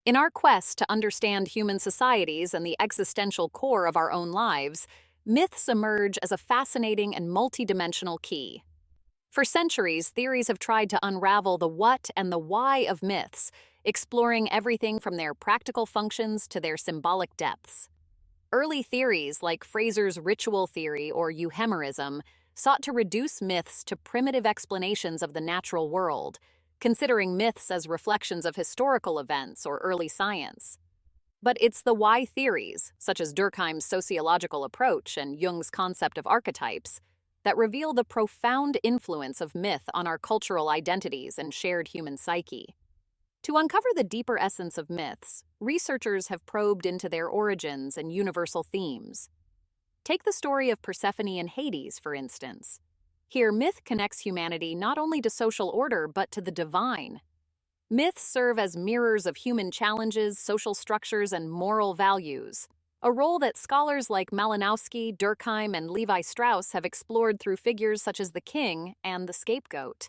In our quest to understand human societies and the existential core of our own lives, myths emerge as a fascinating and multidimensional key. For centuries, theories have tried to unravel the what and the why of myths, exploring everything from their practical functions to their symbolic depths. Early theories like Frazer's ritual theory or euhemerism sought to reduce myths to primitive explanations of the natural world, considering myths as reflections of historical events or early science. But it's the why theories, such as Durkheim's sociological approach and Jung's concept of archetypes, that reveal the profound influence of myth on our cultural identities and shared human psyche. To uncover the deeper essence of myths, researchers have probed into their origins and universal themes. Take the story of Persephone and Hades, for instance. Here, myth connects humanity not only to social order but to the divine. Myths serve as mirrors of human challenges, social structures, and moral values, a role that scholars like Malinowski, Durkheim, and Levi Strauss have explored through figures such as the king and the scapegoat.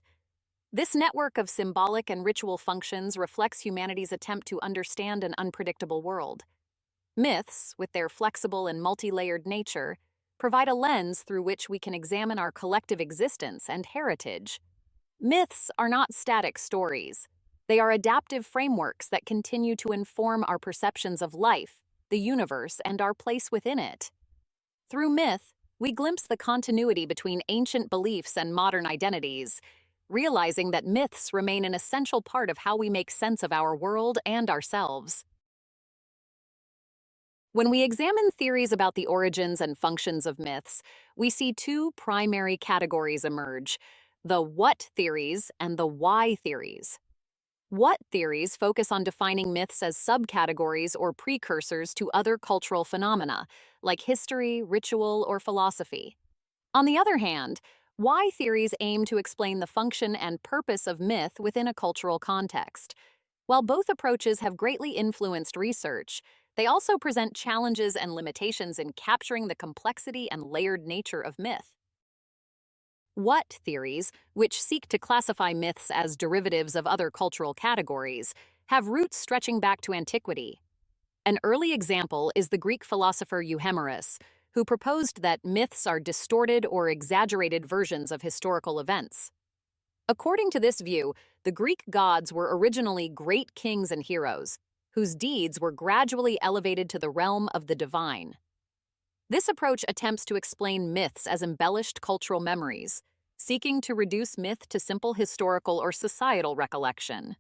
This network of symbolic and ritual functions reflects humanity's attempt to understand an unpredictable world. Myths, with their flexible and multi-layered nature, provide a lens through which we can examine our collective existence and heritage. Myths are not static stories. They are adaptive frameworks that continue to inform our perceptions of life, the universe, and our place within it. Through myth, we glimpse the continuity between ancient beliefs and modern identities, realizing that myths remain an essential part of how we make sense of our world and ourselves. When we examine theories about the origins and functions of myths, we see two primary categories emerge: the what theories and the why theories. What theories focus on defining myths as subcategories or precursors to other cultural phenomena, like history, ritual, or philosophy. On the other hand, why theories aim to explain the function and purpose of myth within a cultural context. While both approaches have greatly influenced research, they also present challenges and limitations in capturing the complexity and layered nature of myth. What theories, which seek to classify myths as derivatives of other cultural categories, have roots stretching back to antiquity. An early example is the Greek philosopher Euhemerus, who proposed that myths are distorted or exaggerated versions of historical events. According to this view, the Greek gods were originally great kings and heroes, whose deeds were gradually elevated to the realm of the divine. This approach attempts to explain myths as embellished cultural memories, seeking to reduce myth to simple historical or societal recollection.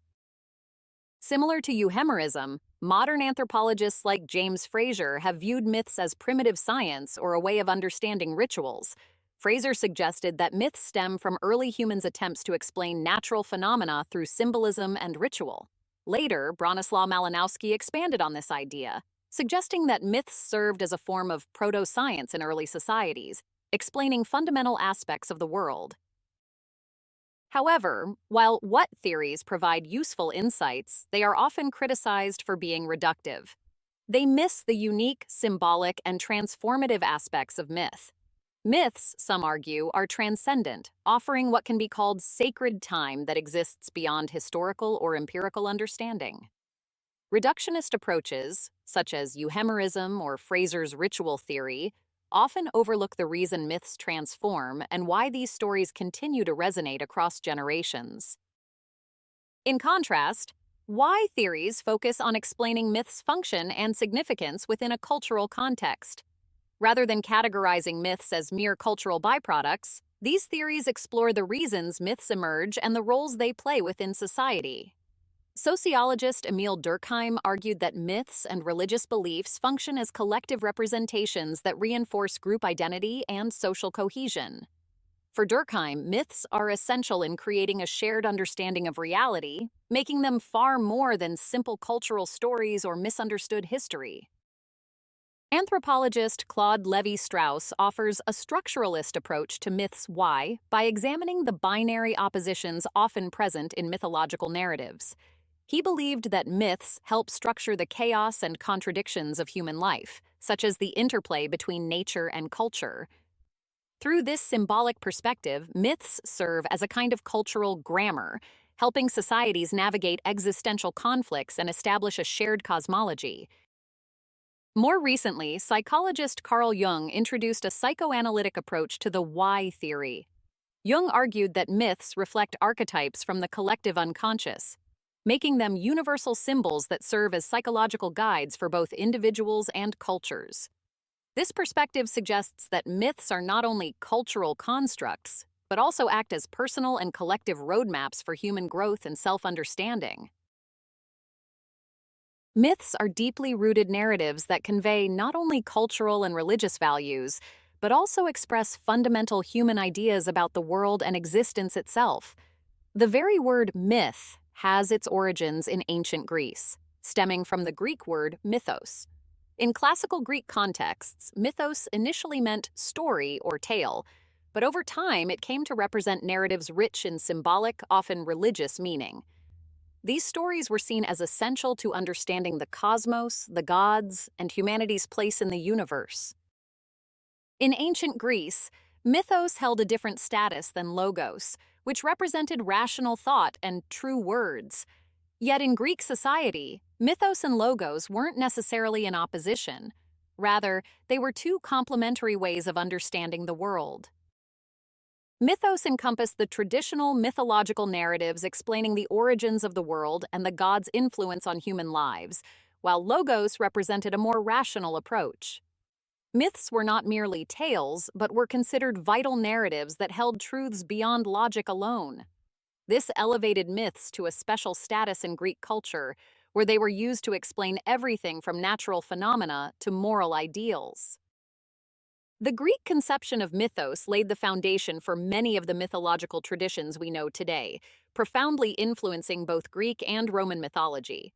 Similar to euhemerism, modern anthropologists like James Frazer have viewed myths as primitive science or a way of understanding rituals. Frazer suggested that myths stem from early humans' attempts to explain natural phenomena through symbolism and ritual. Later, Bronislaw Malinowski expanded on this idea, suggesting that myths served as a form of proto-science in early societies, explaining fundamental aspects of the world. However, while what theories provide useful insights, they are often criticized for being reductive. They miss the unique, symbolic, and transformative aspects of myth. Myths, some argue, are transcendent, offering what can be called sacred time that exists beyond historical or empirical understanding. Reductionist approaches, such as euhemerism or Frazer's ritual theory, often overlook the reason myths transform and why these stories continue to resonate across generations. In contrast, why theories focus on explaining myths' function and significance within a cultural context. Rather than categorizing myths as mere cultural byproducts, these theories explore the reasons myths emerge and the roles they play within society. Sociologist Emil Durkheim argued that myths and religious beliefs function as collective representations that reinforce group identity and social cohesion. For Durkheim, myths are essential in creating a shared understanding of reality, making them far more than simple cultural stories or misunderstood history. Anthropologist Claude Lévi-Strauss offers a structuralist approach to myths' why by examining the binary oppositions often present in mythological narratives. He believed that myths help structure the chaos and contradictions of human life, such as the interplay between nature and culture. Through this symbolic perspective, myths serve as a kind of cultural grammar, helping societies navigate existential conflicts and establish a shared cosmology. More recently, psychologist Carl Jung introduced a psychoanalytic approach to the why theory. Jung argued that myths reflect archetypes from the collective unconscious, making them universal symbols that serve as psychological guides for both individuals and cultures. This perspective suggests that myths are not only cultural constructs, but also act as personal and collective roadmaps for human growth and self-understanding. Myths are deeply rooted narratives that convey not only cultural and religious values, but also express fundamental human ideas about the world and existence itself. The very word myth has its origins in ancient Greece, stemming from the Greek word mythos. In classical Greek contexts, mythos initially meant story or tale, but over time it came to represent narratives rich in symbolic, often religious meaning. These stories were seen as essential to understanding the cosmos, the gods, and humanity's place in the universe. In ancient Greece, mythos held a different status than logos, which represented rational thought and true words. Yet in Greek society, mythos and logos weren't necessarily in opposition. Rather, they were two complementary ways of understanding the world. Mythos encompassed the traditional mythological narratives explaining the origins of the world and the gods' influence on human lives, while logos represented a more rational approach. Myths were not merely tales, but were considered vital narratives that held truths beyond logic alone. This elevated myths to a special status in Greek culture, where they were used to explain everything from natural phenomena to moral ideals. The Greek conception of mythos laid the foundation for many of the mythological traditions we know today, profoundly influencing both Greek and Roman mythology.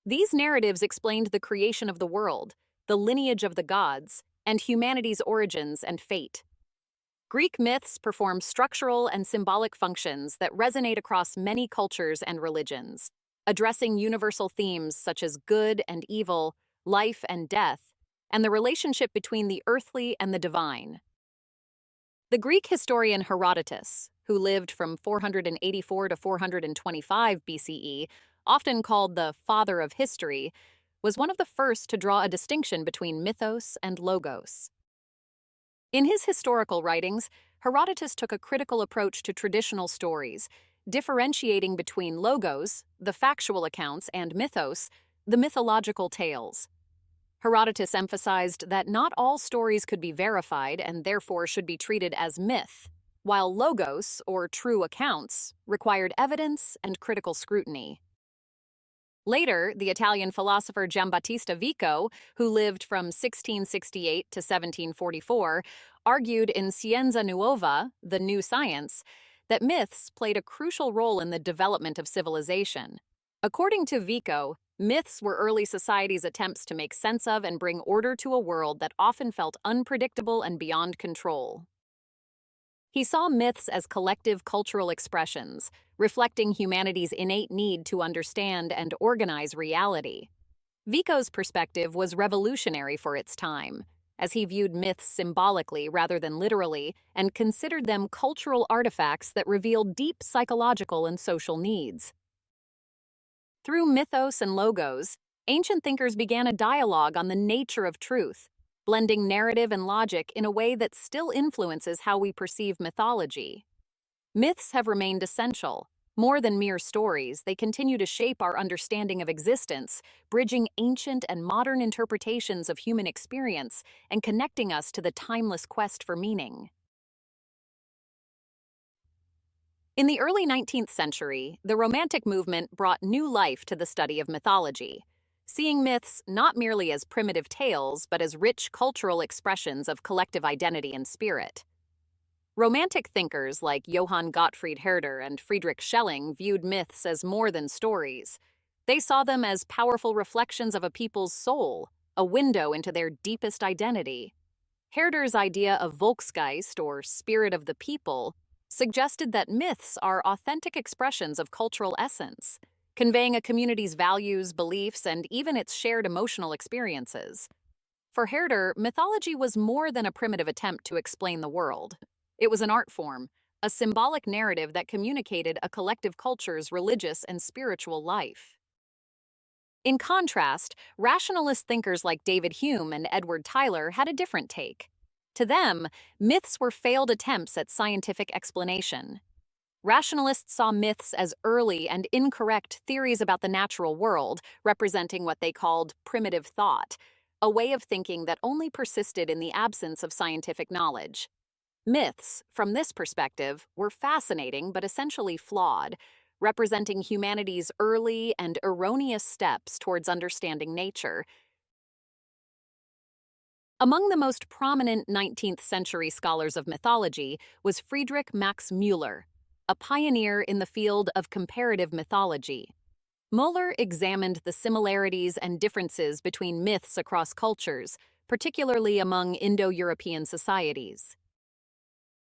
These narratives explained the creation of the world, the lineage of the gods, and humanity's origins and fate. Greek myths perform structural and symbolic functions that resonate across many cultures and religions, addressing universal themes such as good and evil, life and death, and the relationship between the earthly and the divine. The Greek historian Herodotus, who lived from 484 to 425 BCE, often called the father of history, was one of the first to draw a distinction between mythos and logos. In his historical writings, Herodotus took a critical approach to traditional stories, differentiating between logos, the factual accounts, and mythos, the mythological tales. Herodotus emphasized that not all stories could be verified and therefore should be treated as myth, while logos, or true accounts, required evidence and critical scrutiny. Later, the Italian philosopher Giambattista Vico, who lived from 1668 to 1744, argued in Scienza Nuova, the New Science, that myths played a crucial role in the development of civilization. According to Vico, myths were early societies' attempts to make sense of and bring order to a world that often felt unpredictable and beyond control. He saw myths as collective cultural expressions, reflecting humanity's innate need to understand and organize reality. Vico's perspective was revolutionary for its time, as he viewed myths symbolically rather than literally and considered them cultural artifacts that revealed deep psychological and social needs. Through mythos and logos, ancient thinkers began a dialogue on the nature of truth, blending narrative and logic in a way that still influences how we perceive mythology. Myths have remained essential. More than mere stories, they continue to shape our understanding of existence, bridging ancient and modern interpretations of human experience and connecting us to the timeless quest for meaning. In the early 19th century, the Romantic movement brought new life to the study of mythology, seeing myths not merely as primitive tales but as rich cultural expressions of collective identity and spirit. Romantic thinkers like Johann Gottfried Herder and Friedrich Schelling viewed myths as more than stories. They saw them as powerful reflections of a people's soul, a window into their deepest identity. Herder's idea of Volksgeist, or spirit of the people, suggested that myths are authentic expressions of cultural essence, conveying a community's values, beliefs, and even its shared emotional experiences. For Herder, mythology was more than a primitive attempt to explain the world. It was an art form, a symbolic narrative that communicated a collective culture's religious and spiritual life. In contrast, rationalist thinkers like David Hume and Edward Tyler had a different take. To them, myths were failed attempts at scientific explanation. Rationalists saw myths as early and incorrect theories about the natural world, representing what they called primitive thought, a way of thinking that only persisted in the absence of scientific knowledge. Myths, from this perspective, were fascinating but essentially flawed, representing humanity's early and erroneous steps towards understanding nature. Among the most prominent 19th century scholars of mythology was Friedrich Max Müller, a pioneer in the field of comparative mythology. Müller examined the similarities and differences between myths across cultures, particularly among Indo-European societies.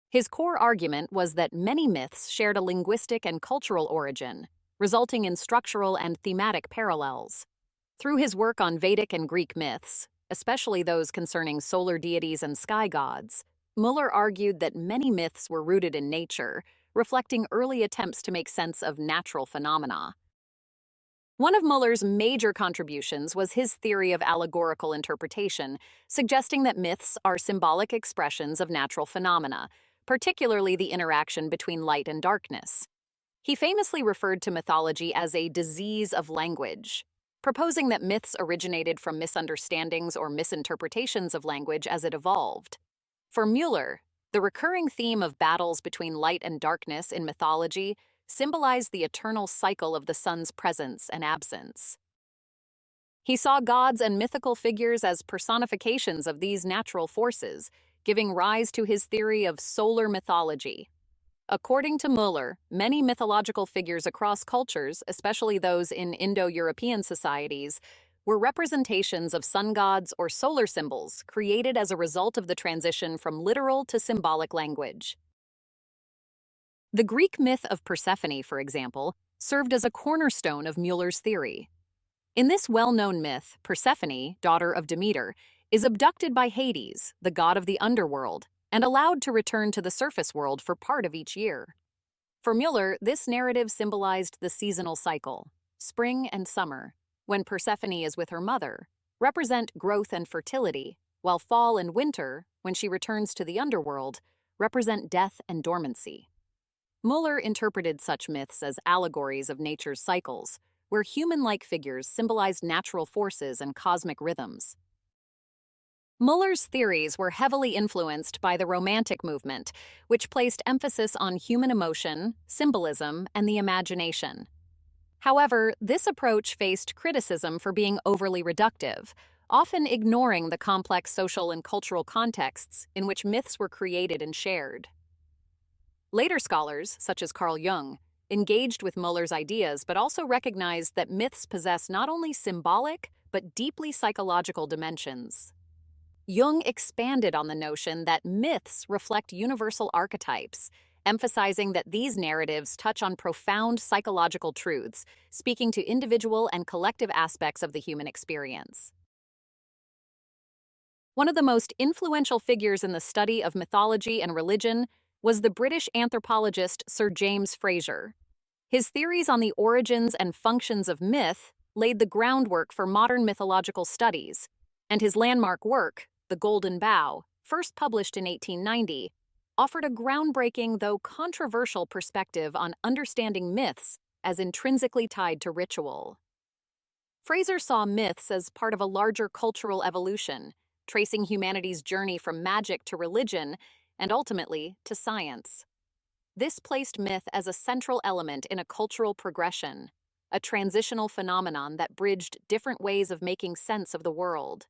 His core argument was that many myths shared a linguistic and cultural origin, resulting in structural and thematic parallels. Through his work on Vedic and Greek myths, especially those concerning solar deities and sky gods, Müller argued that many myths were rooted in nature, reflecting early attempts to make sense of natural phenomena. One of Müller's major contributions was his theory of allegorical interpretation, suggesting that myths are symbolic expressions of natural phenomena, particularly the interaction between light and darkness. He famously referred to mythology as a disease of language, proposing that myths originated from misunderstandings or misinterpretations of language as it evolved. For Müller, the recurring theme of battles between light and darkness in mythology symbolized the eternal cycle of the sun's presence and absence. He saw gods and mythical figures as personifications of these natural forces, giving rise to his theory of solar mythology. According to Müller, many mythological figures across cultures, especially those in Indo-European societies, were representations of sun gods or solar symbols created as a result of the transition from literal to symbolic language. The Greek myth of Persephone, for example, served as a cornerstone of Müller's theory. In this well-known myth, Persephone, daughter of Demeter, is abducted by Hades, the god of the underworld, and allowed to return to the surface world for part of each year. For Müller, this narrative symbolized the seasonal cycle. Spring and summer, when Persephone is with her mother, represent growth and fertility, while fall and winter, when she returns to the underworld, represent death and dormancy. Müller interpreted such myths as allegories of nature's cycles, where human-like figures symbolized natural forces and cosmic rhythms. Müller's theories were heavily influenced by the Romantic movement, which placed emphasis on human emotion, symbolism, and the imagination. However, this approach faced criticism for being overly reductive, often ignoring the complex social and cultural contexts in which myths were created and shared. Later scholars, such as Carl Jung, engaged with Müller's ideas but also recognized that myths possess not only symbolic but deeply psychological dimensions. Jung expanded on the notion that myths reflect universal archetypes, emphasizing that these narratives touch on profound psychological truths, speaking to individual and collective aspects of the human experience. One of the most influential figures in the study of mythology and religion was the British anthropologist Sir James Frazer. His theories on the origins and functions of myth laid the groundwork for modern mythological studies, and his landmark work, The Golden Bough, first published in 1890, offered a groundbreaking though controversial perspective on understanding myths as intrinsically tied to ritual. Frazer saw myths as part of a larger cultural evolution, tracing humanity's journey from magic to religion and ultimately to science. This placed myth as a central element in a cultural progression, a transitional phenomenon that bridged different ways of making sense of the world.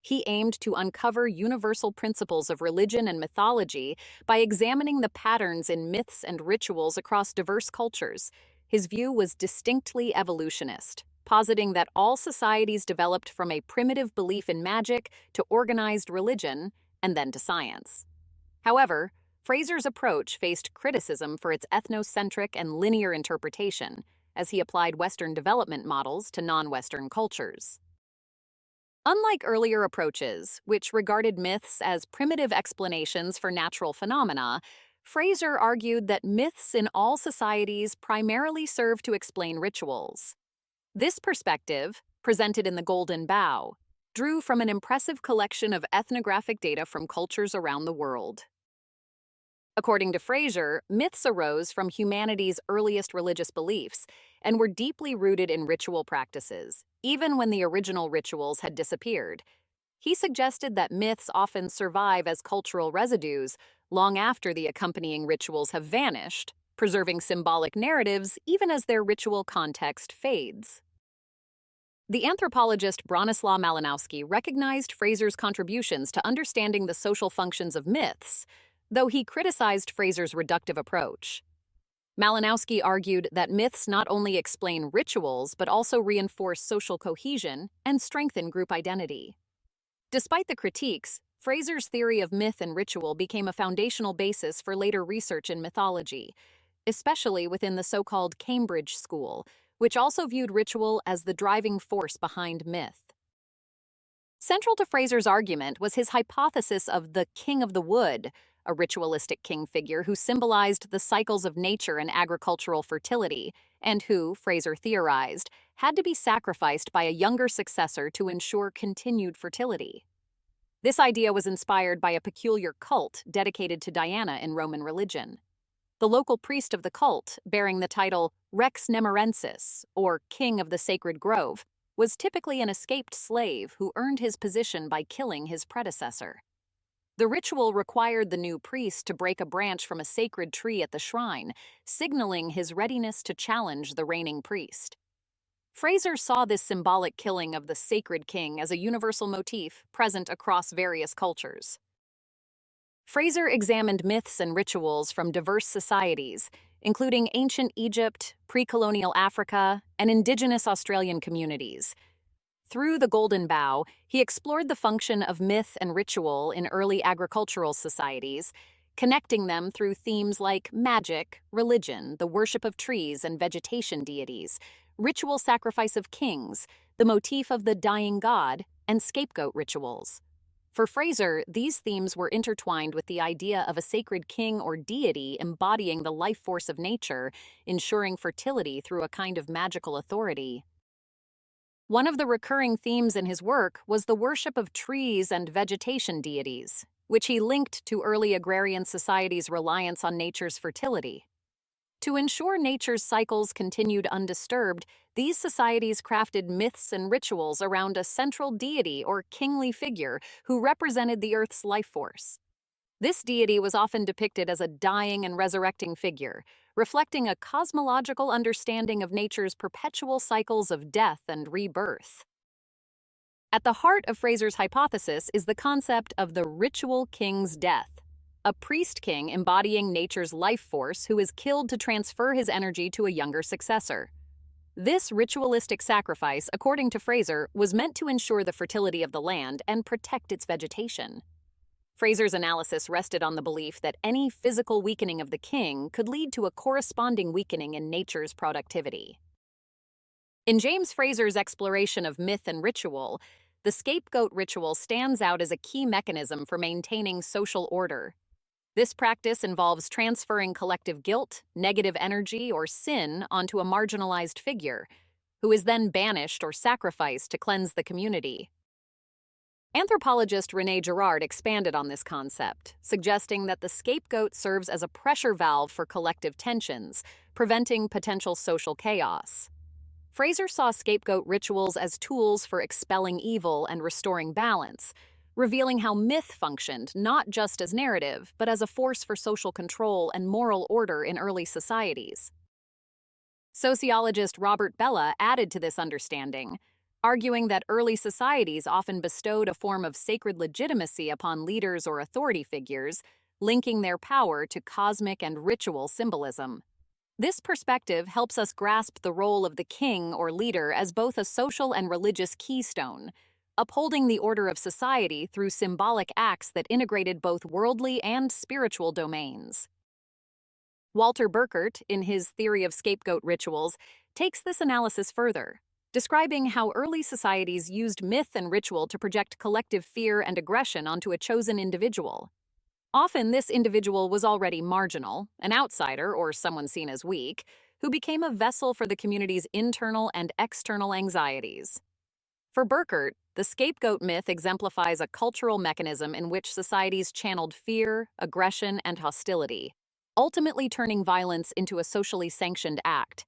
He aimed to uncover universal principles of religion and mythology by examining the patterns in myths and rituals across diverse cultures. His view was distinctly evolutionist, positing that all societies developed from a primitive belief in magic to organized religion and then to science. However, Frazer's approach faced criticism for its ethnocentric and linear interpretation, as he applied Western development models to non-Western cultures. Unlike earlier approaches, which regarded myths as primitive explanations for natural phenomena, Frazer argued that myths in all societies primarily serve to explain rituals. This perspective, presented in the Golden Bough, drew from an impressive collection of ethnographic data from cultures around the world. According to Frazer, myths arose from humanity's earliest religious beliefs and were deeply rooted in ritual practices, even when the original rituals had disappeared. He suggested that myths often survive as cultural residues long after the accompanying rituals have vanished, preserving symbolic narratives even as their ritual context fades. The anthropologist Bronislaw Malinowski recognized Frazer's contributions to understanding the social functions of myths, though he criticized Frazer's reductive approach. Malinowski argued that myths not only explain rituals but also reinforce social cohesion and strengthen group identity. Despite the critiques, Frazer's theory of myth and ritual became a foundational basis for later research in mythology, especially within the so-called Cambridge School, which also viewed ritual as the driving force behind myth. Central to Frazer's argument was his hypothesis of the King of the Wood, a ritualistic king figure who symbolized the cycles of nature and agricultural fertility, and who, Frazer theorized, had to be sacrificed by a younger successor to ensure continued fertility. This idea was inspired by a peculiar cult dedicated to Diana in Roman religion. The local priest of the cult, bearing the title Rex Nemorensis, or King of the Sacred Grove, was typically an escaped slave who earned his position by killing his predecessor. The ritual required the new priest to break a branch from a sacred tree at the shrine, signaling his readiness to challenge the reigning priest. Frazer saw this symbolic killing of the sacred king as a universal motif present across various cultures. Frazer examined myths and rituals from diverse societies, including ancient Egypt, pre-colonial Africa, and indigenous Australian communities. Through the Golden Bough, he explored the function of myth and ritual in early agricultural societies, connecting them through themes like magic, religion, the worship of trees and vegetation deities, ritual sacrifice of kings, the motif of the dying god, and scapegoat rituals. For Frazer, these themes were intertwined with the idea of a sacred king or deity embodying the life force of nature, ensuring fertility through a kind of magical authority. One of the recurring themes in his work was the worship of trees and vegetation deities, which he linked to early agrarian societies' reliance on nature's fertility. To ensure nature's cycles continued undisturbed, these societies crafted myths and rituals around a central deity or kingly figure who represented the Earth's life force. This deity was often depicted as a dying and resurrecting figure, reflecting a cosmological understanding of nature's perpetual cycles of death and rebirth. At the heart of Frazer's hypothesis is the concept of the ritual king's death, a priest king embodying nature's life force who is killed to transfer his energy to a younger successor. This ritualistic sacrifice, according to Frazer, was meant to ensure the fertility of the land and protect its vegetation. Frazer's analysis rested on the belief that any physical weakening of the king could lead to a corresponding weakening in nature's productivity. In James Frazer's exploration of myth and ritual, the scapegoat ritual stands out as a key mechanism for maintaining social order. This practice involves transferring collective guilt, negative energy, or sin onto a marginalized figure, who is then banished or sacrificed to cleanse the community. Anthropologist René Girard expanded on this concept, suggesting that the scapegoat serves as a pressure valve for collective tensions, preventing potential social chaos. Frazer saw scapegoat rituals as tools for expelling evil and restoring balance, revealing how myth functioned not just as narrative, but as a force for social control and moral order in early societies. Sociologist Robert Bellah added to this understanding, arguing that early societies often bestowed a form of sacred legitimacy upon leaders or authority figures, linking their power to cosmic and ritual symbolism. This perspective helps us grasp the role of the king or leader as both a social and religious keystone, upholding the order of society through symbolic acts that integrated both worldly and spiritual domains. Walter Burkert, in his theory of scapegoat rituals, takes this analysis further, describing how early societies used myth and ritual to project collective fear and aggression onto a chosen individual. Often, this individual was already marginal, an outsider or someone seen as weak, who became a vessel for the community's internal and external anxieties. For Burkert, the scapegoat myth exemplifies a cultural mechanism in which societies channeled fear, aggression, and hostility, ultimately turning violence into a socially sanctioned act.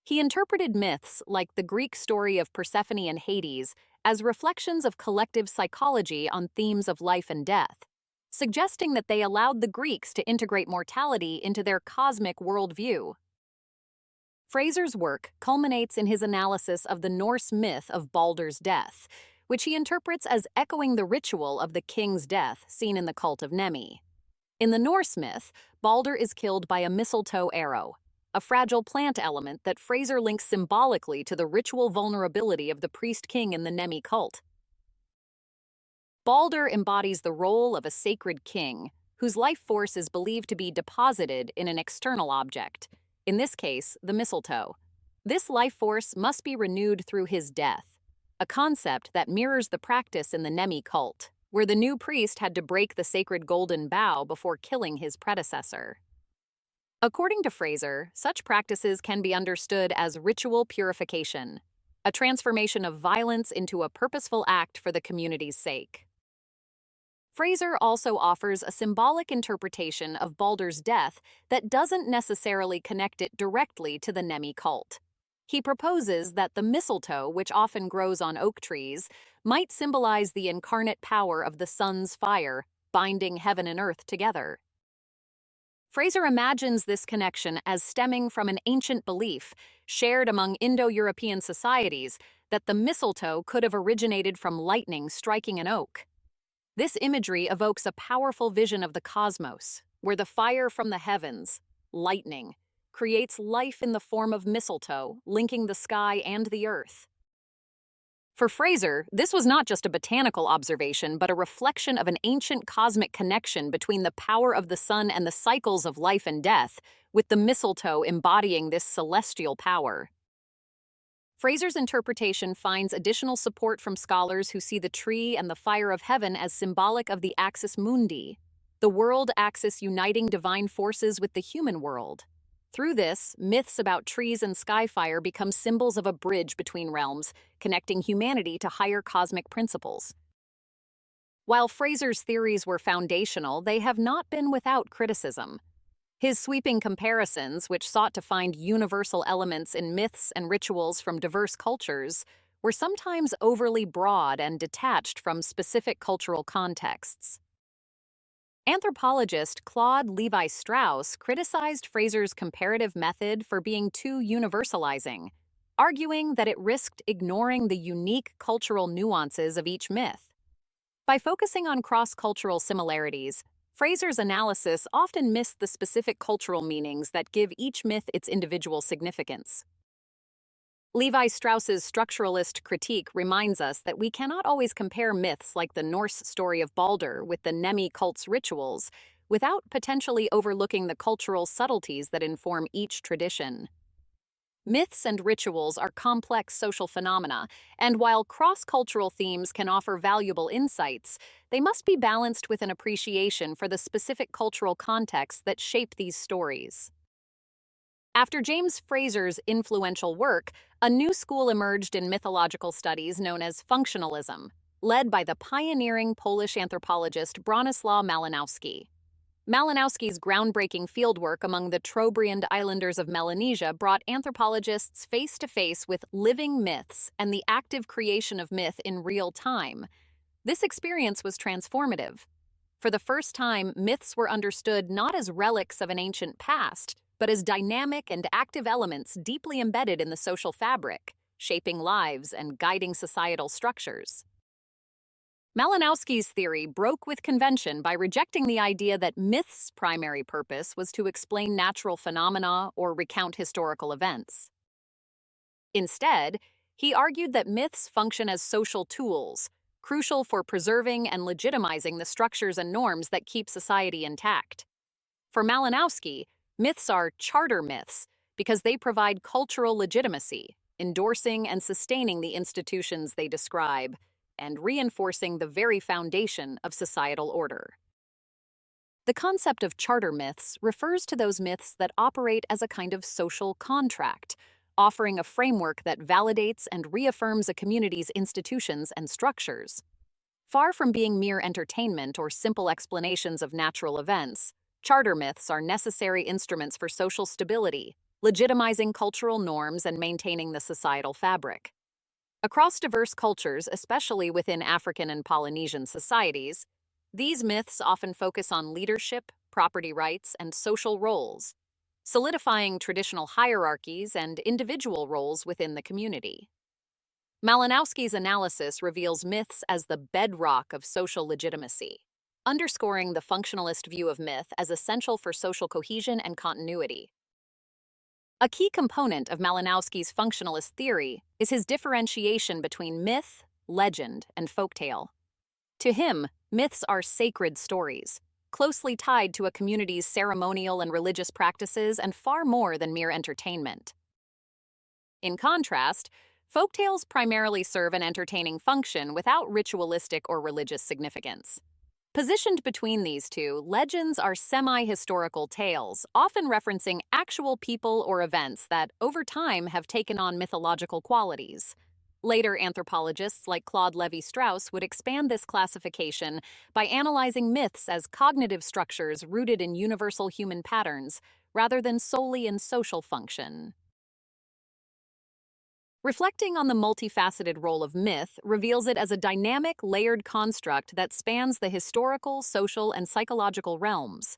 He interpreted myths like the Greek story of Persephone and Hades as reflections of collective psychology on themes of life and death, suggesting that they allowed the Greeks to integrate mortality into their cosmic worldview. Frazer's work culminates in his analysis of the Norse myth of Baldur's death, which he interprets as echoing the ritual of the king's death seen in the cult of Nemi. In the Norse myth, Baldur is killed by a mistletoe arrow, a fragile plant element that Frazer links symbolically to the ritual vulnerability of the priest-king in the Nemi cult. Baldur embodies the role of a sacred king, whose life force is believed to be deposited in an external object, in this case, the mistletoe. This life force must be renewed through his death, a concept that mirrors the practice in the Nemi cult, where the new priest had to break the sacred golden bough before killing his predecessor. According to Frazer, such practices can be understood as ritual purification, a transformation of violence into a purposeful act for the community's sake. Frazer also offers a symbolic interpretation of Baldur's death that doesn't necessarily connect it directly to the Nemi cult. He proposes that the mistletoe, which often grows on oak trees, might symbolize the incarnate power of the sun's fire, binding heaven and earth together. Frazer imagines this connection as stemming from an ancient belief, shared among Indo-European societies, that the mistletoe could have originated from lightning striking an oak. This imagery evokes a powerful vision of the cosmos, where the fire from the heavens, lightning, creates life in the form of mistletoe, linking the sky and the earth. For Frazer, this was not just a botanical observation, but a reflection of an ancient cosmic connection between the power of the sun and the cycles of life and death, with the mistletoe embodying this celestial power. Frazer's interpretation finds additional support from scholars who see the tree and the fire of heaven as symbolic of the axis mundi, the world axis uniting divine forces with the human world. Through this, myths about trees and skyfire become symbols of a bridge between realms, connecting humanity to higher cosmic principles. While Frazer's theories were foundational, they have not been without criticism. His sweeping comparisons, which sought to find universal elements in myths and rituals from diverse cultures, were sometimes overly broad and detached from specific cultural contexts. Anthropologist Claude Levi-Strauss criticized Frazer's comparative method for being too universalizing, arguing that it risked ignoring the unique cultural nuances of each myth. By focusing on cross-cultural similarities, Frazer's analysis often missed the specific cultural meanings that give each myth its individual significance. Levi-Strauss's structuralist critique reminds us that we cannot always compare myths like the Norse story of Baldur with the Nemi cult's rituals without potentially overlooking the cultural subtleties that inform each tradition. Myths and rituals are complex social phenomena, and while cross-cultural themes can offer valuable insights, they must be balanced with an appreciation for the specific cultural contexts that shape these stories. After James Frazer's influential work, a new school emerged in mythological studies known as Functionalism, led by the pioneering Polish anthropologist Bronislaw Malinowski. Malinowski's groundbreaking fieldwork among the Trobriand islanders of Melanesia brought anthropologists face-to-face with living myths and the active creation of myth in real time. This experience was transformative. For the first time, myths were understood not as relics of an ancient past, but as dynamic and active elements deeply embedded in the social fabric, shaping lives and guiding societal structures. Malinowski's theory broke with convention by rejecting the idea that myth's primary purpose was to explain natural phenomena or recount historical events. Instead, he argued that myths function as social tools, crucial for preserving and legitimizing the structures and norms that keep society intact. For Malinowski, myths are charter myths because they provide cultural legitimacy, endorsing and sustaining the institutions they describe, and reinforcing the very foundation of societal order. The concept of charter myths refers to those myths that operate as a kind of social contract, offering a framework that validates and reaffirms a community's institutions and structures. Far from being mere entertainment or simple explanations of natural events, charter myths are necessary instruments for social stability, legitimizing cultural norms and maintaining the societal fabric. Across diverse cultures, especially within African and Polynesian societies, these myths often focus on leadership, property rights, and social roles, solidifying traditional hierarchies and individual roles within the community. Malinowski's analysis reveals myths as the bedrock of social legitimacy, underscoring the functionalist view of myth as essential for social cohesion and continuity. A key component of Malinowski's functionalist theory is his differentiation between myth, legend, and folktale. To him, myths are sacred stories, closely tied to a community's ceremonial and religious practices and far more than mere entertainment. In contrast, folktales primarily serve an entertaining function without ritualistic or religious significance. Positioned between these two, legends are semi-historical tales, often referencing actual people or events that, over time, have taken on mythological qualities. Later anthropologists like Claude Lévi-Strauss would expand this classification by analyzing myths as cognitive structures rooted in universal human patterns, rather than solely in social function. Reflecting on the multifaceted role of myth reveals it as a dynamic, layered construct that spans the historical, social, and psychological realms.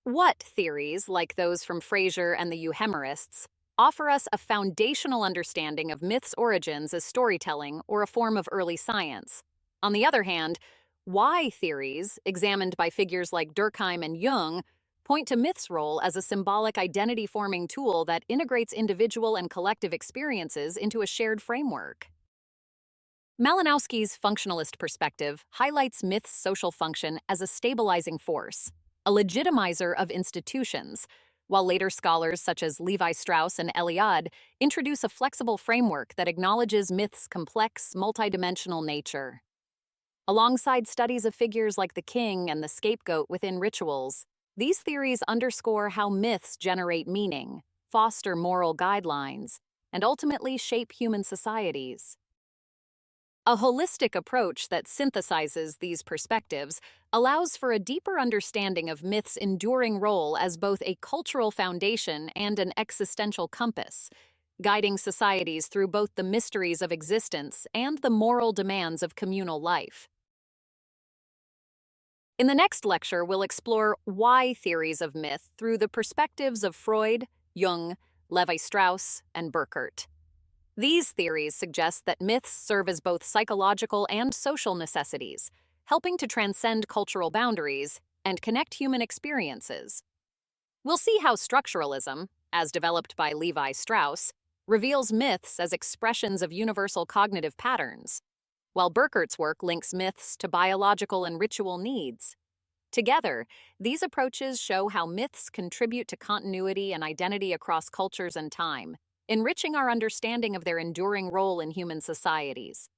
What theories, like those from Frazer and the Euhemerists, offer us a foundational understanding of myth's origins as storytelling or a form of early science? On the other hand, why theories, examined by figures like Durkheim and Jung, point to myth's role as a symbolic identity-forming tool that integrates individual and collective experiences into a shared framework. Malinowski's functionalist perspective highlights myth's social function as a stabilizing force, a legitimizer of institutions, while later scholars such as Lévi-Strauss and Eliade introduce a flexible framework that acknowledges myth's complex, multidimensional nature. Alongside studies of figures like the king and the scapegoat within rituals, these theories underscore how myths generate meaning, foster moral guidelines, and ultimately shape human societies. A holistic approach that synthesizes these perspectives allows for a deeper understanding of myth's enduring role as both a cultural foundation and an existential compass, guiding societies through both the mysteries of existence and the moral demands of communal life. In the next lecture, we'll explore why theories of myth through the perspectives of Freud, Jung, Lévi-Strauss, and Burckhardt. These theories suggest that myths serve as both psychological and social necessities, helping to transcend cultural boundaries and connect human experiences. We'll see how structuralism, as developed by Lévi-Strauss, reveals myths as expressions of universal cognitive patterns, while Burckhardt's work links myths to biological and ritual needs. Together, these approaches show how myths contribute to continuity and identity across cultures and time, enriching our understanding of their enduring role in human societies.